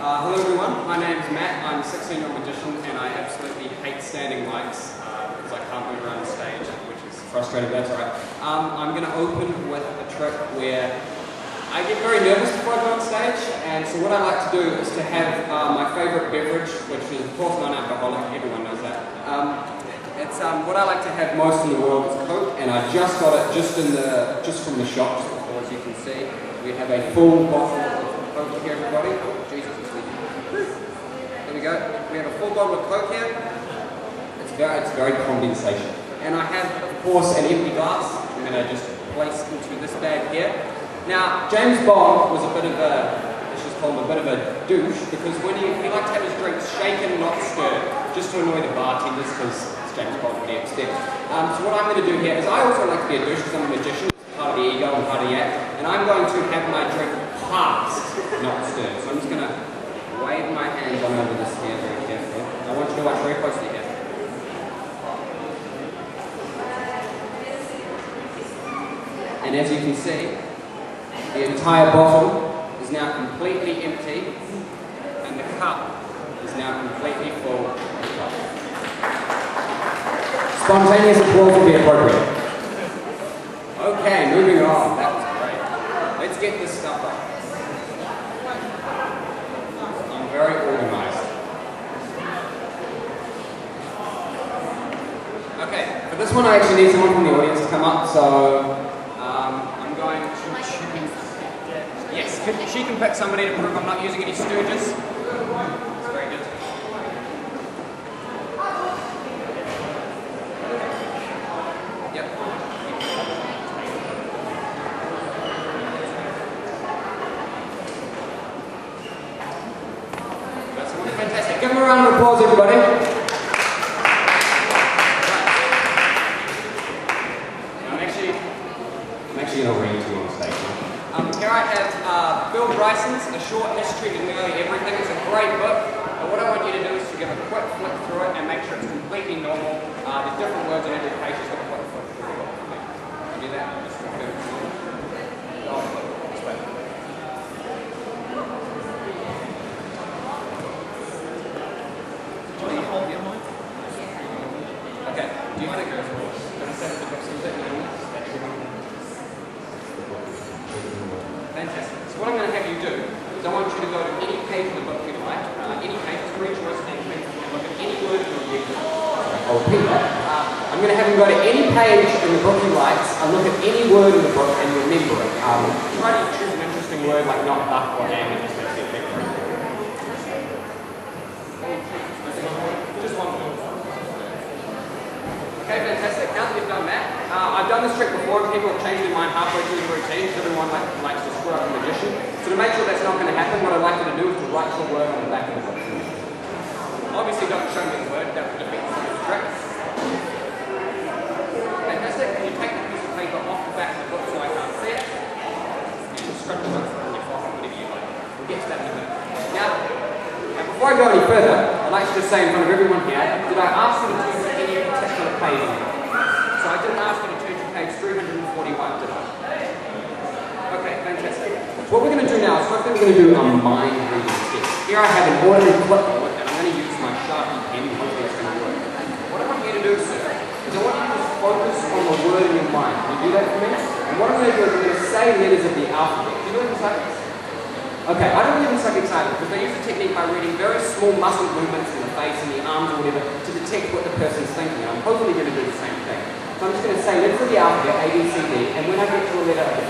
Hello everyone, my name is Matt. I'm a 16-year-old magician and I absolutely hate standing mics because I can't move around the stage, which is frustrating, but that's alright. I'm going to open with a trick where I get very nervous before I go on stage, and so what I like to do is to have my favourite beverage, which is of course non-alcoholic, everyone knows that. It's what I like to have most in the world is Coke, and I just got it just from the shop just before, as you can see. We have a full bottle of Coke here, everybody. Oh, Jesus. There we go. We have a full bottle of Coke here. It's very condensation. And I have, of course, an empty glass. I'm going to just place into this bag here. Now, James Bond was a bit of a, let's just call him a bit of a douche, because he liked to have his drinks shaken, not stirred, just to annoy the bartenders, because it's James Bond, what do you expect? So what I'm going to do here is I also like to be a douche because I'm a magician. It's part of the ego and part of the act. And I'm going to have my drink passed, not stirred. So I'm just going to wave my hands on over this here very carefully. I want you to watch very closely here. And as you can see, the entire bottle is now completely empty, and the cup is now completely full of coffee. Spontaneous applause will be appropriate. Okay, moving on. That was great. Let's get this stuff up. I'm very organized. Okay, for this one I actually need someone from the audience to come up, so I'm going to choose. Yes, she can pick somebody to prove I'm not using any stooges. That's very good. Yep. That's fantastic. Give them a round of applause, everybody. I'm actually going to read to you on stage now. Here I have Bill Bryson's A Short History of Nearly Everything. It's a great book, but what I want you to do is to give a quick flick through it and make sure it's completely normal. There's different words on every page, just got a quick flick through it. Can you do that? Just confirm it's normal. Oh, look, this way. Okay, do you think it's going to set up the book something? Fantastic. So what I'm going to have you do is I want you to go to any page of the book you like, any page, it's free choice, and look at any word in the book. I'll repeat that. I'm going to have him go to any page in the book he likes, and look at any word in the book and remember it. Try to choose an interesting word like not buck or ham, and just makes it big. Just one word. Okay, fantastic. Now that you've done that, I've done this trick before and people have changed their mind halfway through the routine because everyone likes to screw up the magician. So to make sure that's not going to happen, what I'd like you to do is to write your word on the back of the book. Obviously don't show me the word, that would defeat the trick. Fantastic. And you take the piece of paper off the back of the book so I can't see it. You can scratch it on your pocket, whatever you like. We'll get to that in a minute. Now, before I go any further, I'd like to just say in front of everyone here, did I ask you to turn to any particular page on it? So I didn't ask you to turn to page 341, did I? Okay, fantastic. So what we're going to do now is hopefully we're going to do a mind reading test. Here I have an ordinary clipboard and I'm going to use my Sharpie pen and hopefully it's going to work. What I want you to do, sir, is I want you to focus on the word in your mind. Can you do that for me? And what I'm going to do is I'm going to say letters of the alphabet. Do you know what it's like? Okay, I don't get this like excited because they use a technique by reading very small muscle movements in the face and the arms or whatever to detect what the person's thinking. And I'm hopefully going to do the same thing. So I'm just going to say letters of the alphabet, A, B, C, D, and when I get to a letter, the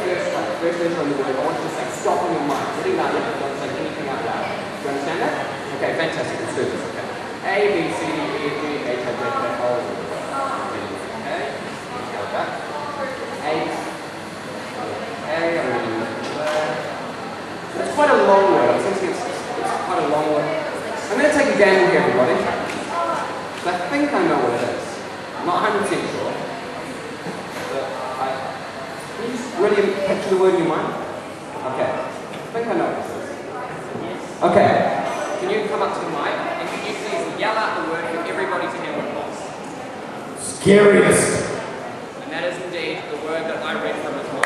first letter in the word, I want you to say stop in your mind. Sitting down, you don't say anything out loud. Do you understand that? Okay, fantastic. Let's do this. Okay. A, B, C, D, E, F, G, H, I, J, K, L, M. Okay. Let's go back. 8. Okay, I'm going to use that. That's quite a long word. I'm thinking it's quite a long word. I'm going to take a gamble here, everybody. So I think I know what it is. I'm not 100% sure. But can you just really picture the word in your mind? Okay. I think I know what this is. Okay. Can you come up to the mic and can you please yell out the word for everybody to hear what it was? Scariest. And that is indeed the word that I read from his mind.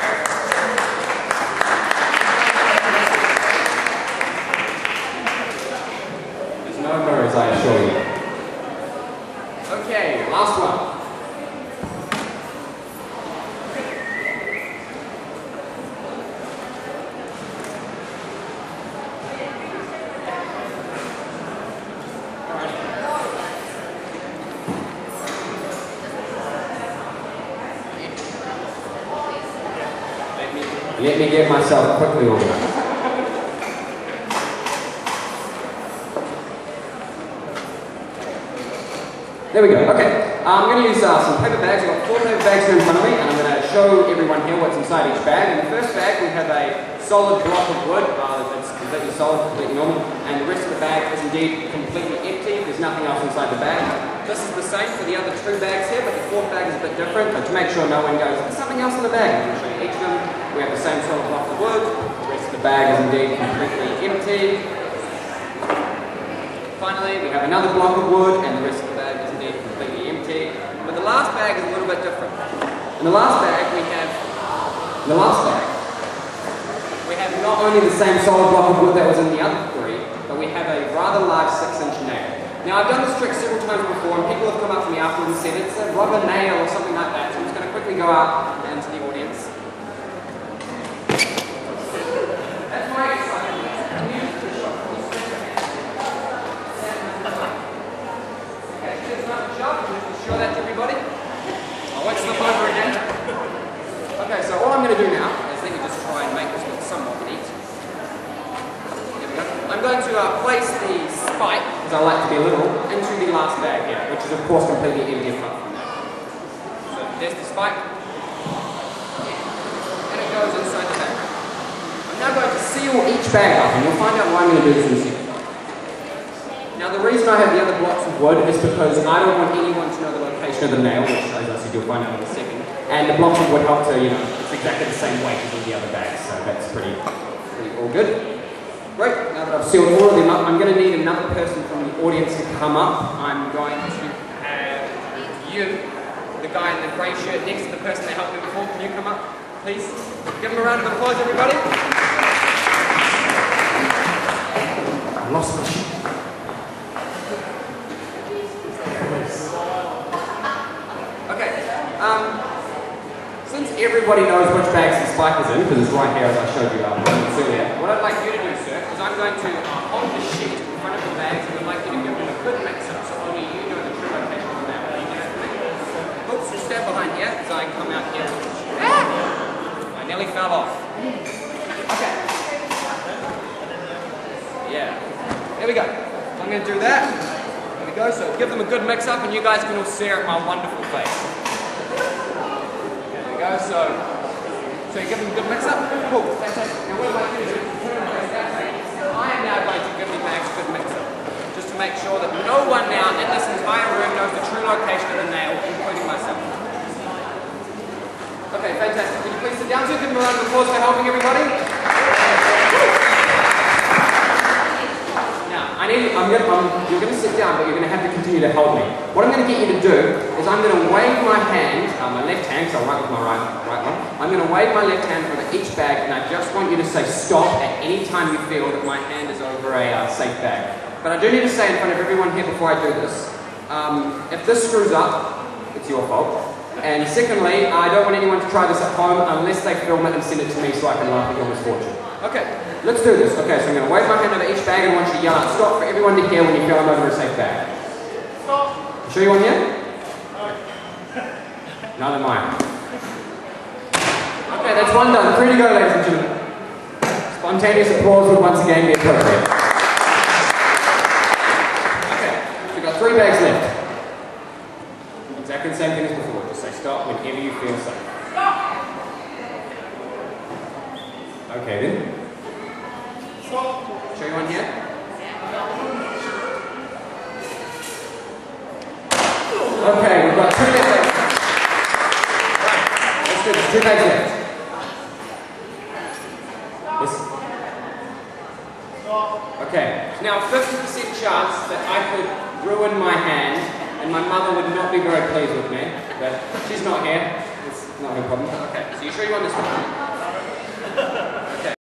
Let me get myself quickly organized. There we go, okay. I'm going to use some paper bags. I've got 4 paper bags here in front of me, and I'm going to show everyone here what's inside each bag. In the first bag, we have a solid block of wood. It's completely solid, completely normal, and the rest of the bag is indeed completely empty. There's nothing else inside the bag. This is the same for the other 2 bags here, but the 4th bag is a bit different. But to make sure no one goes, there's something else in the bag, I'm going to show you each of them. We have the same solid block of wood. The rest of the bag is indeed completely empty. Finally, we have another block of wood, and the rest of the bag is indeed completely empty. But the last bag is a little bit different. In the last bag, we have not only the same solid block of wood that was in the other 3, but we have a rather large 6-inch nail. Now, I've done this trick several times before, and people have come up to me afterwards and said it's a rubber nail or something like that. So I'm just going to quickly go out and to the audience. That's my excitement. Show that to everybody. I won't slip over again. Okay, so all I'm going to do now is let me just try and make this look somewhat neat. There we go. I'm going to place the spike, because I like to be little, into the last bag here, which is of course completely empty apart from that. So there's the spike, and it goes inside the bag. I'm now going to seal each bag up, and you'll find out why I'm going to do this in a second. Now the reason I have the other blocks of wood is because I don't want anyone to know the location of the nail, which as I said you'll find out in a second. And the blocks of wood help to, it's exactly the same weight as all the other bags, so that's pretty all good. Great, now that I've sealed all of them up, I'm going to need another person from the audience to come up. I'm going to have you, the guy in the grey shirt next to the person that helped me before. Can you come up, please? Give him a round of applause, everybody. I lost my sheet. Since everybody knows which bags the spike is in, because it's right here as I showed you earlier, what I'd like you to do, sir, is I'm going to hold the sheet in front of the bags and I'd like you to give them a good mix-up so only you know the true location of the nail. Are you going to make it? Oops, just stand behind here as I come out here. I nearly fell off. Okay. Yeah. There we go. I'm going to do that. There we go. So give them a good mix-up and you guys can all stare at my wonderful face. So you give them a good mix up. Cool, fantastic. Now what I do is I am now going to give the bags a good mix up. Just to make sure that no one now in this entire room knows the true location of the nail, including myself. Okay, fantastic. Can you please sit down? So give them a round of applause for helping everybody. You're going to sit down, but you're going to have to continue to help me. What I'm going to get you to do is I'm going to wave my hand, my left hand, so I'll write with my right one. I'm going to wave my left hand over each bag, and I just want you to say stop at any time you feel that my hand is over a safe bag. But I do need to say in front of everyone here before I do this, if this screws up, it's your fault. And secondly, I don't want anyone to try this at home unless they film it and send it to me so I can laugh at your misfortune. Okay, let's do this. Okay, so I'm going to wave my hand over each bag and I want you to yell out stop for everyone to hear when you feel I'm over a safe bag. Stop. You sure you want to hear? No. Neither am I. Okay, that's one done. 3 to go, ladies and gentlemen. Spontaneous applause would once again be appropriate. Okay, so we've got 3 bags left. Exactly the same thing as before. Just say stop whenever you feel safe. Stop! Okay then. Stop. Show you one here. Okay, we've got 2 bags left. Right, let's do this. 2 bags left. Yes. Okay, now 50% chance that I could ruin my hand and my mother would not be very pleased with me, but she's not here. It's not her problem. Okay, so you sure you want this one?